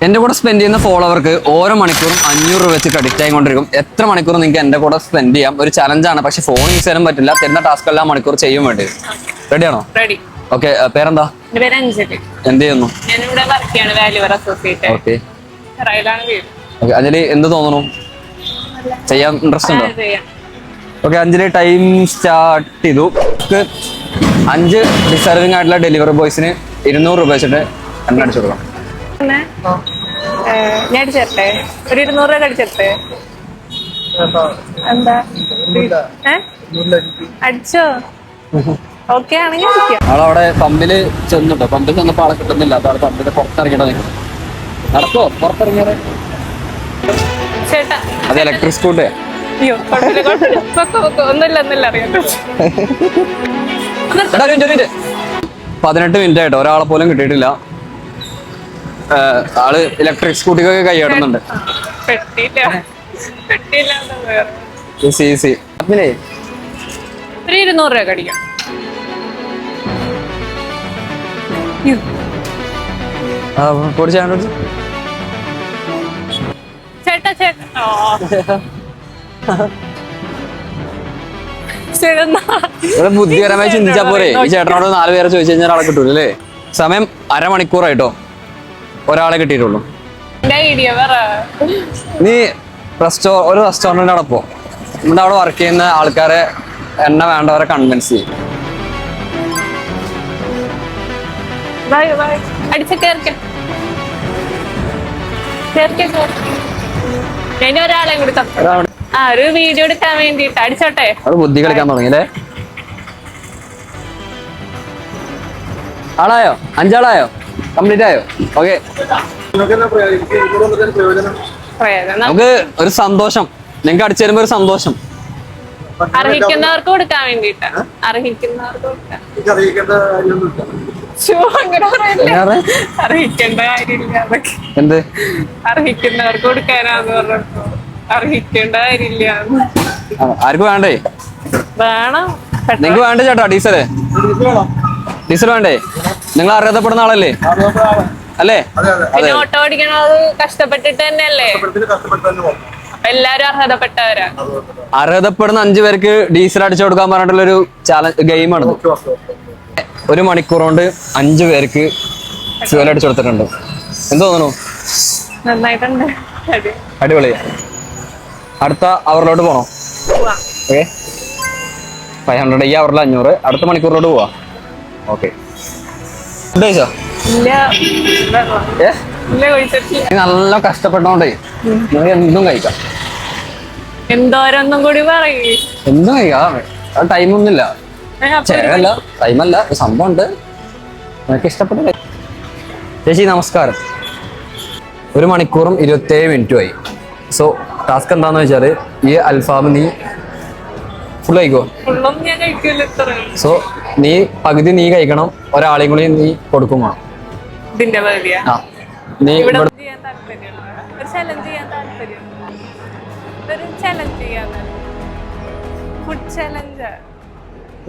എന്റെ കൂടെ സ്പെൻഡ് ചെയ്യുന്ന ഫോളോവർക്ക് ഓരോ മണിക്കൂറും 500 രൂപ വെച്ച് ക്രെഡിറ്റ് ആയിക്കൊണ്ടിരിക്കും. എത്ര മണിക്കൂർ നിങ്ങൾക്ക് എന്റെ കൂടെ സ്പെൻഡ് ചെയ്യാം. ഒരു ചലഞ്ചാണ്, പക്ഷെ ഫോൺ യൂസ് ചെയ്യാനും പറ്റില്ല. തരുന്ന ടാസ്ക് എല്ലാം മണിക്കൂർ ചെയ്യും വേണ്ടി. റെഡിയാണോ? റെഡി. ഓക്കെ, പേരെന്താ? എന്ത് ചെയ്യുന്നു? ഓക്കെ, അഞ്ജലി എന്ത് തോന്നുന്നു? ചെയ്യാൻ ഇൻട്രസ്റ്റ് ഉണ്ടോ? ഓക്കെ, അഞ്ജലി ടൈം സ്റ്റാർട്ട് ചെയ്തു. 5 ഡിസർവിംഗ് ആയിട്ടുള്ള ഡെലിവറി ബോയ്സിന് 200 രൂപ വെച്ചിട്ട് എണ്ണ അടിച്ചു കൊടുക്കാം. ഞാൻ അടിച്ചേരട്ടെ? ഒരു 200 രൂപ അടിച്ചേരട്ടെ? എന്താ അടിച്ചോ? ഓക്കെ ആണെങ്കിൽ ആളവിടെ പമ്പില് ചെന്നിട്ടോ. പമ്പിൽ ചെന്നപ്പോ ആളെ കിട്ടുന്നില്ല. അതാണ് പമ്പില് പുറത്തിറങ്ങിയിട്ട് നടക്കോ? പുറത്തിറങ്ങിയത് ചേട്ടാ അത് ഇലക്ട്രിക് സ്കൂട്ടർ. അയ്യോ ഒന്നുമില്ല അറിയാം. 18 മിനിറ്റ് ആയിട്ടോ, ഒരാളെ പോലും കിട്ടിയിട്ടില്ല. ആള് ഇലക്ട്രിക് സ്കൂട്ടിക്കൊക്കെ കൈയാടുന്നുണ്ട്. പിന്നെ ഒരു 200 രൂപ കടിക്കാം. ചേട്ടാ ബുദ്ധിപരമായി ചിന്തിച്ചാ പോരെ. ഈ ചേട്ടനോട് 4 പേരെ ചോദിച്ചു കഴിഞ്ഞാൽ ആളെ കിട്ടൂലേ. സമയം അരമണിക്കൂറായിട്ടോ, ഒരാളെ കിട്ടിയിട്ടുള്ളൂ. നീ ഒരു റെസ്റ്റോറൻറ്റ് അവിടെ പോ. ഇവിടെ അവിടെ വർക്ക് ചെയ്യുന്ന ആൾക്കാരെ എണ്ണ വേണ്ടവരെ കൺവിൻസ് ചെയ്യും. ഒരാളെ കൂടി ഒരു വീഡിയോ എടുക്കാൻ വേണ്ടിട്ട് അടിച്ചോട്ടെ. അത് ബുദ്ധി കളിക്കാൻ തുടങ്ങിയല്ലേ. ആളായോ? 5 ആളായോ? കംപ്ലീറ്റ് ആയോ? ഓക്കെ, നമുക്ക് ഒരു സന്തോഷം. നിങ്ങൾക്ക് അടിച്ചു തരുമ്പോ ഒരു സന്തോഷം. അർഹിക്കുന്നവർക്ക് കൊടുക്കാൻ വേണ്ടിട്ടാ. അർഹിക്കുന്നവർക്ക് കൊടുക്കാൻ. അർഹിക്കേണ്ട കാര്യമില്ല. എന്ത് അർഹിക്കുന്നവർക്ക് കൊടുക്കാനാന്ന് പറഞ്ഞപ്പോ അർഹിക്കേണ്ട കാര്യമില്ല. ആർക്കും വേണ്ടേ? വേണം. നിങ്ങക്ക് വേണ്ടേ ചേട്ടാ? ഡീസൽ വേണ്ടേ? നിങ്ങൾ അറിയപ്പെടുന്ന ആളല്ലേ? അല്ലേ? പിന്നെ ഓട്ടോ ഓടിക്കണത് കഷ്ടപ്പെട്ടിട്ട് തന്നെയല്ലേ. അപ്പൊ എല്ലാരും അർഹതപ്പെട്ടവരാ. അർഹതപ്പെടുന്ന 5 പേർക്ക് ഡീസൽ അടിച്ചു കൊടുക്കാൻ പറഞ്ഞിട്ടുള്ളൊരു ഗെയിമാണ്. 1 മണിക്കൂർ കൊണ്ട് 5 പേർക്ക് ഫ്യൂൽ അടിച്ചു കൊടുത്തിട്ടുണ്ട്. എന്ത് തോന്നുന്നു? നന്നായിട്ടുണ്ട്. അടിപൊളിയാ. അടുത്ത അവറിലോട്ട് പോണോ? ഓക്കെ, 500. ഈ അവറിൽ 500. അടുത്ത മണിക്കൂറിലോട്ട് പോവാ. ഓക്കെ, ഫുഡ് കഴിച്ചോ? നല്ല കഷ്ടപ്പെട്ടോണ്ടേ നിങ്ങൾക്ക് എന്തും കഴിക്കാം. എന്തോരൊന്നും കൂടി പറയും. എന്തും കഴിക്കാം. ടൈമൊന്നുമില്ല, ചെലവല്ല, ടൈമല്ല, സംഭവം ഉണ്ട്. നിനക്ക് ഇഷ്ടപ്പെട്ട. ചേച്ചി നമസ്കാരം. 1 മണിക്കൂറും 27 മിനിറ്റും ആയി. സോ ടാസ്ക് എന്താന്ന് വെച്ചാല്, ഈ അൽഫാം നീ ഫുൾ കഴിക്കോ? സോ നീ പകുതി നീ കഴിക്കണം, ഒരാളെയും കൂടി നീ കൊടുക്കും വേണം. നീ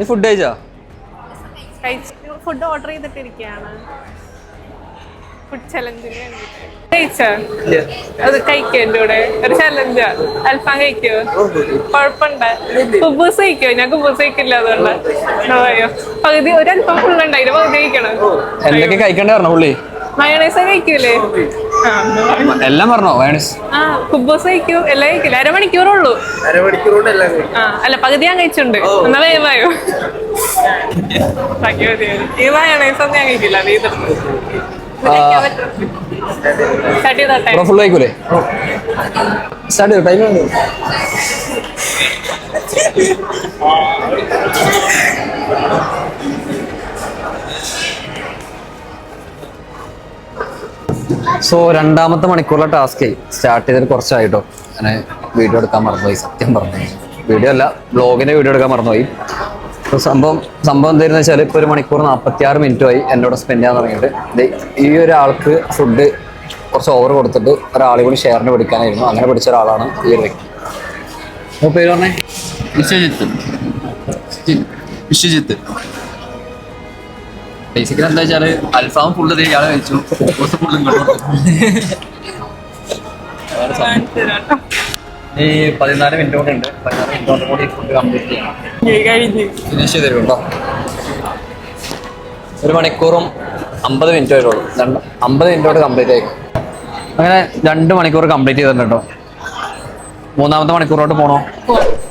ഫുഡ് കഴിച്ചോ? ഫുഡ് ഓർഡർ ചെയ്തിട്ടിരിക്കുകയാണ്. ഫുഡ് ചലഞ്ചിന് അത് കഴിക്കോ? എന്റെ കൂടെ ഒരു ചലഞ്ചാ. അൽഫാം കഴിക്കോ? കൊഴപ്പുണ്ട്. കുബൂസ് കഴിക്കോ? ഞാൻ കുബൂസ് കഴിക്കില്ല, അതുകൊണ്ട് പകുതി ഒരു അൽഫാം ഫുള്ളുണ്ടായില്ല, പകുതി കഴിക്കണം. എന്തൊക്കെ കഴിക്കണ്ടേ പറഞ്ഞോ പുള്ളി? മയോണൈസ് കഴിക്കൂലേ? എല്ലാം പറഞ്ഞോ? മയോണൈസ്, കുബൂസ് കഴിക്കൂ, എല്ലാം കഴിക്കില്ല. അരമണിക്കൂറുള്ളൂ. അല്ല, പകുതി ഞാൻ കഴിച്ചിട്ടുണ്ട്. എന്നാ വേവായോ? ഈ മയോണൈസ് ഒന്നും ഞാൻ കഴിക്കില്ല. ഫുൾ കഴിക്കൂലേ? സ്റ്റാർട്ട് ചെയ്തു. ടൈം ഉണ്ട്. സോ 2ാമത്തെ മണിക്കൂറിലെ ടാസ്ക് സ്റ്റാർട്ട് ചെയ്തിട്ട് കുറച്ചായിട്ടോ. അങ്ങനെ വീഡിയോ എടുക്കാൻ മറന്നുപോയി, സത്യം പറഞ്ഞു. വീഡിയോ അല്ല, ബ്ലോഗിന്റെ വീഡിയോ എടുക്കാൻ മറന്നുപോയി. സംഭവം എന്തായിരുന്നു വെച്ചാൽ, ഇപ്പോൾ 1 മണിക്കൂർ 46 മിനിറ്റുമായി എന്നോട് സ്പെൻഡ് ചെയ്യാൻ തുടങ്ങിയിട്ട്. ഈ ഒരാൾക്ക് ഫുഡ് കുറച്ച് ഓവർ കൊടുത്തിട്ട് ഒരാളെ കൂടി ഷെയറിന് പിടിക്കാനായിരുന്നു. അങ്ങനെ പിടിച്ച ഒരാളാണ് ഈ ഒരു വ്യക്തി. പേര് പറഞ്ഞേ? വിശ്വജിത്ത്. ബേസിക്കലി എന്താ വെച്ചാല് അൽഫാം ഫുള്ള് ഇയാളെ കഴിച്ചു, ഫുള്ള് ഇങ്ങോട്ട് ഈ 14 മിനിറ്റ് കൂടെ ഉണ്ട്. 14 മിനിറ്റ് കൂടി ഫുഡ് കംപ്ലീറ്റ് ചെയ്യണം. ഫിനിഷ് ചെയ്ത് തരും കേട്ടോ. 1 മണിക്കൂറും 50 മിനിറ്റ് വരുള്ളൂ. 50 മിനിറ്റോട് കംപ്ലീറ്റ് ആയിരിക്കും. അങ്ങനെ 2 മണിക്കൂർ കംപ്ലീറ്റ് ചെയ്തിട്ടുണ്ട് കേട്ടോ. 3-ാമത്തെ മണിക്കൂറോട്ട് പോകണോ?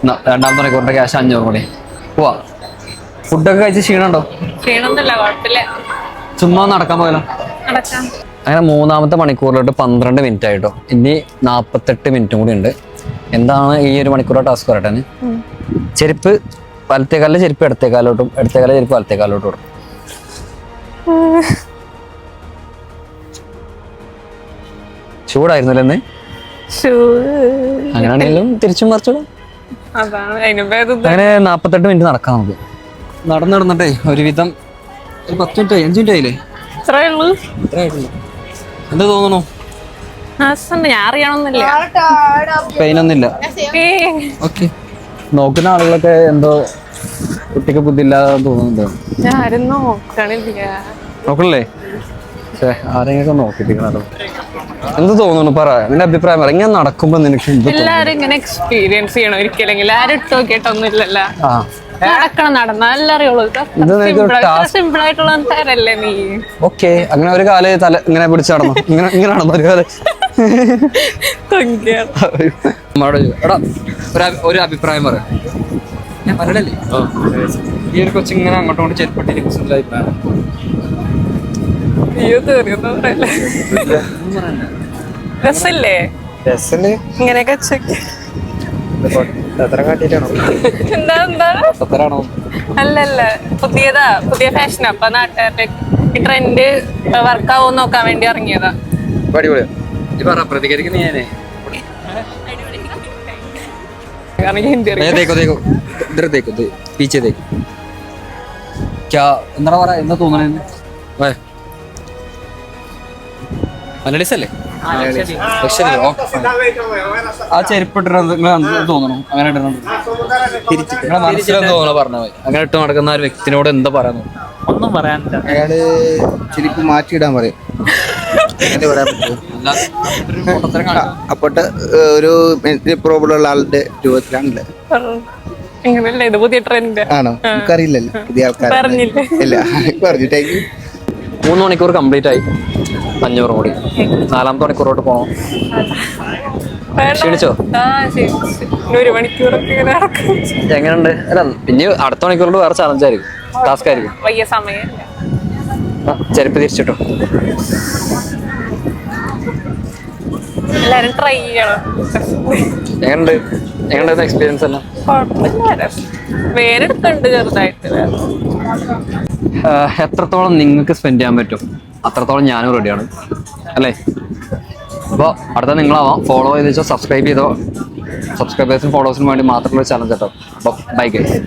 2-ാമത്തെ മണിക്കൂറിന്റെ ക്യാഷ് 500 കൂടി പോവാ. ഫുഡൊക്കെ കഴിച്ച് ക്ഷീണുണ്ടോ? ചുമ്മാ നടക്കാൻ പോയാലോ? അങ്ങനെ 3-ാമത്തെ മണിക്കൂറിലോട്ട് 12 മിനിറ്റ് ആയിട്ടോ. ഇനി 48 മിനിറ്റും കൂടി ഉണ്ട്. എന്താണ് ഈ 1 മണിക്കൂറോ ടാസ്ക് പറയട്ടെ. ചെരുപ്പ് വലത്തേക്കാലിലെ ചെരുപ്പ് ഇടത്തേക്കാലോട്ടും, ഇടത്തേക്കാലിലെ ചെരുപ്പ് വലത്തേക്കാലോട്ടും ഇടും. ചൂടായിരുന്നല്ലോ ഇന്ന്. അങ്ങനെയാണെങ്കിലും തിരിച്ചും മറിച്ചിടും. അങ്ങനെ 48 മിനിറ്റ് നടക്കാം നമുക്ക്. നടന്നിടന്നിട്ടേ ഒരുവിധം ഒരു 10 മിനിറ്റ് 5 മിനിറ്റ് ആയില്ലേ? എന്താ തോന്നുന്നു? പെയിനൊന്നുമില്ല. ഓക്കെ. നോക്കുന്ന ആളുകളൊക്കെ എന്തോ കുട്ടിക്ക് ബുദ്ധി ഇല്ലാതെ തോന്നുന്നുണ്ടോ? നോക്കണല്ലേ? ആരെങ്കിലും നോക്കിട്ടിരിക്കണോ? എന്ത് തോന്നുന്നു? പറ, നിന്റെ അഭിപ്രായം പറ. ഇങ്ങനെ നടക്കുമ്പോ നിനക്ക് എല്ലാരും ഇങ്ങനെ എക്സ്പീരിയൻസ് ചെയ്യണം ഒരിക്കലെങ്കിൽ. ആരും ഇട്ട് നോക്കിയിട്ടൊന്നും ഇല്ലല്ലോ. നടക്കണം, നടന്നാ എല്ലാം അറിയുള്ളൂ. സിമ്പിൾ ആയിട്ടുള്ള തരല്ലേ നീ. ഓക്കെ, അങ്ങനെ ഒരു കാല് തല ഇങ്ങനെ പിടിച്ച് നടന്നു, ഇങ്ങനെ നടന്നു ഒരു കാല്. എടാ ഒരു അഭിപ്രായം പറ. ഞാൻ പറയണല്ലേ, ഈ ഒരു കൊച്ചിങ്ങനെ അങ്ങോട്ടും ഇങ്ങോട്ട് ചെരുപ്പട്ടിരിക്കും. അഭിപ്രായം രസല്ലേ ഇങ്ങനെയൊക്കെ? അല്ലല്ല, പുതിയ ഫാഷനാ. അപ്പൊ നാട്ടുകാരുടെ ഈ ട്രെൻഡ് വർക്കാവോ നോക്കാൻ വേണ്ടി ഇറങ്ങിയതാ. എന്താ പറയാ, എന്താ തോന്നണേ? മലയാളീസല്ലേ? ആ ചെരുപ്പ് ഇട്ടിട്ട് തോന്നണം അങ്ങനെ ഇടണം. മനസ്സിലെന്ത് തോന്നണോ പറഞ്ഞ പോയി. അങ്ങനെ ഇട്ട് നടക്കുന്ന ഒരു വ്യക്തിനോട് എന്താ പറയാൻ? ഒന്നും പറയാനില്ല. അയാള് ചെരുപ്പ് മാറ്റിയിടാൻ പറയും. അപ്പോട്ട് ഒരു പ്രോബ്ലം ഉള്ള ആളുടെ രൂപത്തിലാണല്ലേ? ഇത് പുതിയ ട്രെൻഡ് ആണോ? നമുക്കറിയില്ലല്ലോ, പുതിയ ആൾക്കാർ ഇല്ല. പറഞ്ഞു. Thank you. 3 മണിക്കൂർ കംപ്ലീറ്റ് ആയി. 500 കൂടി. 4-ാമത്തെ മണിക്കൂറോട്ട് പോകണം. ക്ഷീണിച്ചോ? 1 മണിക്കൂറൊക്കെ എങ്ങനെയുണ്ട്? അല്ല, പിന്നെ അടുത്ത മണിക്കൂറിൽ വേറെ ചലഞ്ച് ആയിരിക്കും, ടാസ്ക് ആയിരിക്കും. വയ്യ സമയം. ചെരുപ്പ് തിരിച്ചിട്ടോ. എല്ലാരും ട്രൈ ചെയ്യണം. എങ്ങനെയുണ്ട് എക്സ്പീരിയൻസ് എല്ലാം? കുഴപ്പമില്ല, വേരെടുത്തുണ്ട് ചെറുതായിട്ട്. എത്രത്തോളം നിങ്ങൾക്ക് സ്പെൻഡ് ചെയ്യാൻ പറ്റും അത്രത്തോളം ഞാനും റെഡിയാണ്, അല്ലേ? അപ്പോൾ അടുത്ത നിങ്ങളാവാം. ഫോളോ ചെയ്ത് വെച്ചോ, സബ്സ്ക്രൈബ് ചെയ്തോ. സബ്സ്ക്രൈബേഴ്സിനും ഫോളോവേഴ്സിനും വേണ്ടി മാത്രമുള്ള ചലഞ്ച് കേട്ടോ. അപ്പോൾ ബൈ ഗൈസ്.